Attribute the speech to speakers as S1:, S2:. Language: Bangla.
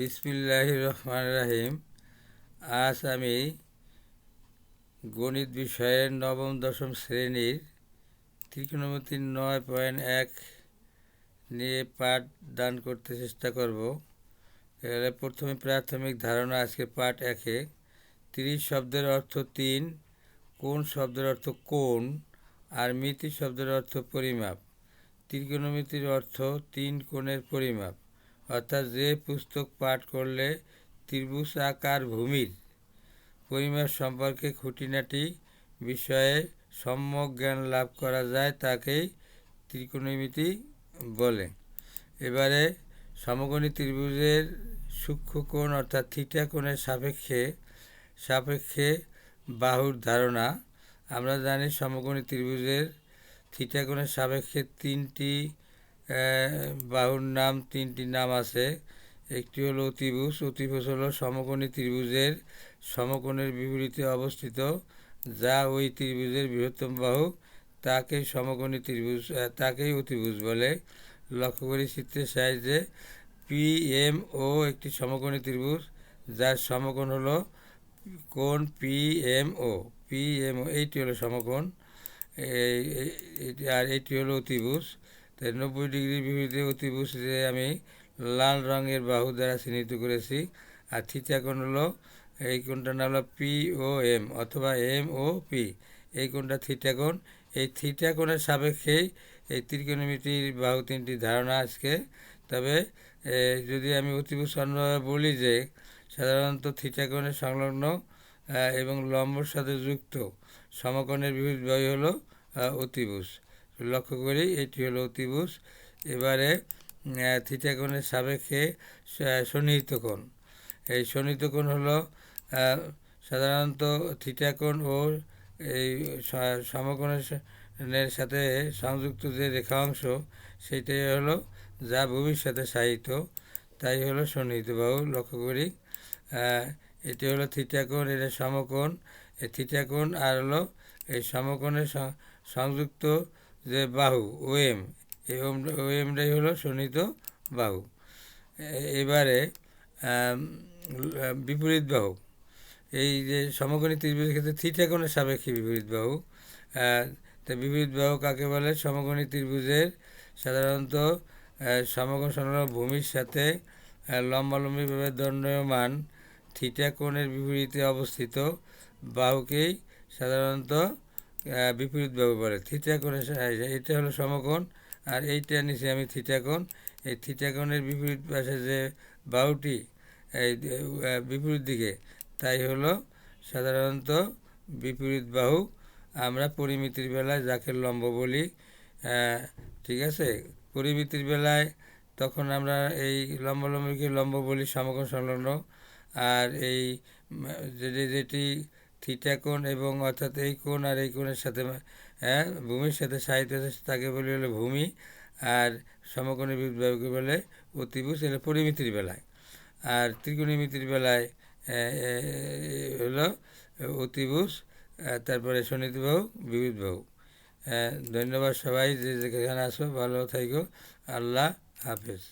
S1: বিসমিল্লাহির রহমানির রহিম। আজ আমি গণিত বিষয়ের নবম দশম শ্রেণীর ত্রিকোণমিতি 9.1 নিয়ে পাঠ দান করতে চেষ্টা করব। এবারে প্রথমে প্রাথমিক ধারণা। আজকে পাঠ 1-এ 30 শব্দের অর্থ 3, কোণ শব্দের অর্থ কোণ, আর মিতি শব্দের অর্থ পরিমাপ। ত্রিকোণমিতির অর্থ 3 কোণের পরিমাপ, অর্থাৎ যে পুস্তক পাঠ করলে ত্রিভুজ আকার ভূমির পরিমাপ সম্পর্কে খুঁটিনাটি বিষয়ে সম্যক জ্ঞান লাভ করা যায় তাকেই ত্রিকোণমিতি বলে। এবারে সমকোণী ত্রিভুজের সূক্ষ্মকোণ অর্থাৎ থিটা কোণের সাপেক্ষে বাহুর ধারণা। আমরা জানি সমকোণী ত্রিভুজের থিটা কোণের সাপেক্ষে তিনটি নাম আছে। একটি হলো অতিভুজ। অতিভুজ হলো সমকোণী ত্রিভুজের সমকোণের বিপরীতে অবস্থিত, যা ওই ত্রিভুজের বৃহত্তম বাহু। তাকেই অতিভুজ বলে। লক্ষ্য করি চিত্রের সাহায্যে PMO একটি সমকোণী ত্রিভুজ, যার সমকোণ হলো কোণ PMO। এইটি হলো সমকোণ, আর এইটি হলো অতিভুজ। 90 ডিগ্রির বিপরীতে অতিভুজে আমি লাল রঙের বাহু দ্বারা চিহ্নিত করেছি। আর থিটা কোণ হলো, এই কোণটার নাম হলো POM অথবা MOP। এই কোণটা থিটা কোণ। এই থিটা কোণের সাপেক্ষেই এই ত্রিকোণমিতির বাহু তিনটি ধারণা আজকে। তবে যদি আমি অতিভুজ অন্যভাবে বলি যে সাধারণত থিটা কোণের সংলগ্ন এবং লম্বর সাথে যুক্ত সমকোণের বিপরীত বাহু হলো অতিভুজ। লক্ষ্য করি এটি হলো অতিভুজ। এবারে থিটা কোণের সাপেক্ষে সন্নিহিত কোণ। এই সন্নিহিত কোণ হলো সাধারণত থিটা কোণ ও এই সমকোণের সাথে সংযুক্ত যে রেখা অংশ, সেটাই হলো যা ভূমির সাথে সাহিত, তাই হলো সন্নিহিত বাহু। লক্ষ্য করি এটি হলো থিটা কোণ, এটা সমকোণ। এই থিটা কোণ আর হলো এই সমকোণের সংযুক্ত যে বাহু OM, এই OMটাই হলো সন্নিহিত বাহু। এবারে বিপরীত বাহু। এই যে সমকোণী ত্রিভুজের ক্ষেত্রে থিটা কোণের সাপেক্ষে বিপরীত বাহু। তা বিপরীত বাহু কাকে বলে? সমকোণী ত্রিভুজের সাধারণত সমকোণ সংলগ্ন ভূমির সাথে লম্বালম্বিভাবে দণ্ডায়মান থিটা কোণের বিপরীতে অবস্থিত বাহুকেই সাধারণত বিপরীত বাহু বলে। থিটা কোণের এটা হলো সমকোণ, আর এইটা নিচে আমি থিটা কোণ। এই থিটা কোণের বিপরীত পাশে যে বাহুটি এই বিপরীত দিকে, তাই হলো সাধারণত বিপরীত বাহু। আমরা পরিমিতির বেলায় যাকে লম্ব বলি, ঠিক আছে। পরিমিতির বেলায় তখন আমরা এই লম্বালম্বিকে লম্ব বলি, সমকোণ সংলগ্ন। আর এই যেটি থিটা কোণ এবং অর্থাৎ এই কোণ আর এই কোণের সাথে ভূমির সাথে সাহিত্য আছে, তাকে বলি হলো ভূমি। আর সমকোণী বিপরীত বলে অতিভুজ, এটা পরিমিতির বেলায়। আর ত্রিকোণমিতির বেলায় হলো অতিভুজ, তারপরে সন্নিহিত বাহু, বিপরীত বাহু। ধন্যবাদ সবাই, যে যেখানে আসো ভালো থাকো। আল্লাহ হাফেজ।